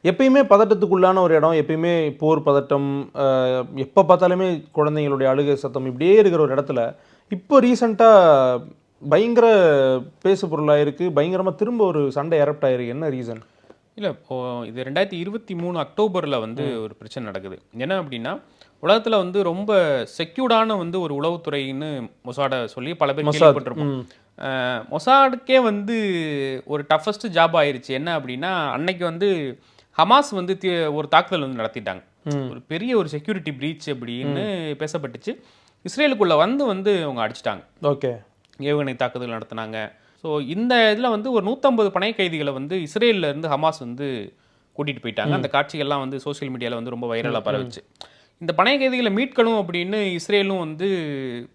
எப்பயுமே பதட்டத்துக்குள்ளான ஒரு இடம், எப்பயுமே போர் பதட்டம், எப்போ பார்த்தாலுமே குழந்தைங்களுடைய அழுகை சத்தம் இப்படியே இருக்கிற ஒரு இடத்துல, இப்போ ரீசெண்டா பயங்கர பேசு பொருளா இருக்கு. பயங்கரமா திரும்ப ஒரு சண்டை எரப்ட் ஆயிருக்கு. என்ன ரீசன்? இல்ல இப்போ இது 2023 அக்டோபர்ல வந்து ஒரு பிரச்சனை நடக்குது. என்ன அப்டின்னா, உலகத்துல வந்து ரொம்ப செக்யூர்டான வந்து ஒரு உளவுத்துறைன்னு மொசாட சொல்லி பல பேர் மொசாத். கேள்விப்பட்டிருப்போம். மொசாடுக்கே வந்து ஒரு டஃபஸ்ட் ஜாப் ஆயிருச்சு. என்ன அப்டின்னா, அன்னைக்கு வந்து ஹமாஸ் வந்து ஒரு தாக்குதல் வந்து நடத்திட்டாங்க. ஒரு பெரிய ஒரு செக்யூரிட்டி பிரீச் அப்படின்னு பேசப்பட்டுச்சு. இஸ்ரேலுக்குள்ள வந்து வந்து அவங்க அடிச்சுட்டாங்க. ஓகே. ஏவுகணை தாக்குதல் நடத்துனாங்க. ஸோ இந்த இதில வந்து ஒரு 150 பிணை கைதிகள வந்து இஸ்ரேல்ல இருந்து ஹமாஸ் வந்து கூட்டிட்டு போயிட்டாங்க. அந்த காட்சிகள்லாம் வந்து சோசியல் மீடியால வந்து ரொம்ப வைரலா பரவுச்சு. இந்த பணை கைதிகள மீட்கணும் அப்படின்னு இஸ்ரேலும் வந்து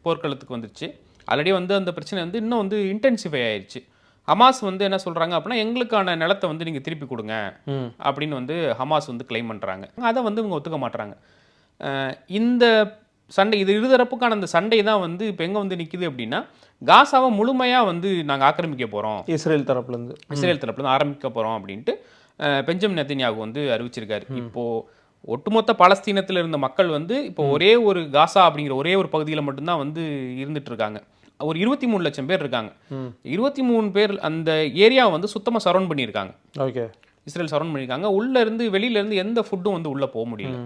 போர்க்களத்துக்கு வந்துருச்சு. ஆல்ரெடி வந்து அந்த பிரச்சனை வந்து இன்னும் வந்து இன்டென்சிஃபை ஆயிருச்சு. ஹமாஸ் வந்து என்ன சொல்றாங்க அப்படின்னா, எங்களுக்கான நிலத்த வந்து நீங்க திருப்பி குடுங்க அப்படின்னு வந்து ஹமாஸ் வந்து கிளைம் பண்றாங்க. அத வந்து இவங்க ஒத்துக்க மாட்றாங்க. இந்த சண்டை இது இருதரப்புக்கான அந்த சண்டை தான் வந்து இப்ப எங்க வந்து நிக்குது அப்படின்னா, காசாவ முழுமையா வந்து நாங்க ஆக்கிரமிக்க போறோம். இஸ்ரேல் தரப்புலேருந்து. இஸ்ரேல் தரப்புல இருந்து ஆரம்பிக்க போறோம் அப்படின்ட்டு பெஞ்சமின் நெத்தன்யாகு வந்து அறிவிச்சிருக்காரு. இப்போ ஒட்டுமொத்த பாலஸ்தீனத்துல இருந்த மக்கள் வந்து இப்போ ஒரே ஒரு காசா அப்படிங்கிற ஒரே ஒரு பகுதியில மட்டும் தான் வந்து இருந்துட்டு இருக்காங்க. ஒரு 23 லட்சம் பேர் இருக்காங்க. 23 பேர் அந்த ஏரியாவை வந்து சுத்தமா சரவுண்ட் பண்ணியிருக்காங்க. ஓகே. இஸ்ரேல் சரவுண்ட் பண்ணியிருக்காங்க. உள்ள இருந்து வெளியில இருந்து எந்த ஃபுட்டும் வந்து உள்ள போக முடியல.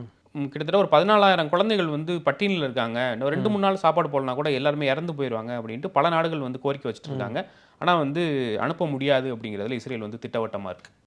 கிட்டத்தட்ட ஒரு 14,000 குழந்தைகள் வந்து பட்டினியில் இருக்காங்க. இன்னும் 2, 3 நாள் சாப்பாடு போடலனா கூட எல்லாருமே இறந்து போயிருவாங்க அப்படின்ட்டு பல நாடுகள் வந்து கோரிக்கை வச்சுட்டு இருக்காங்க. ஆனா வந்து அனுப்ப முடியாது அப்படிங்கிறதுல இஸ்ரேல் வந்து திட்டவட்டமா இருக்கு.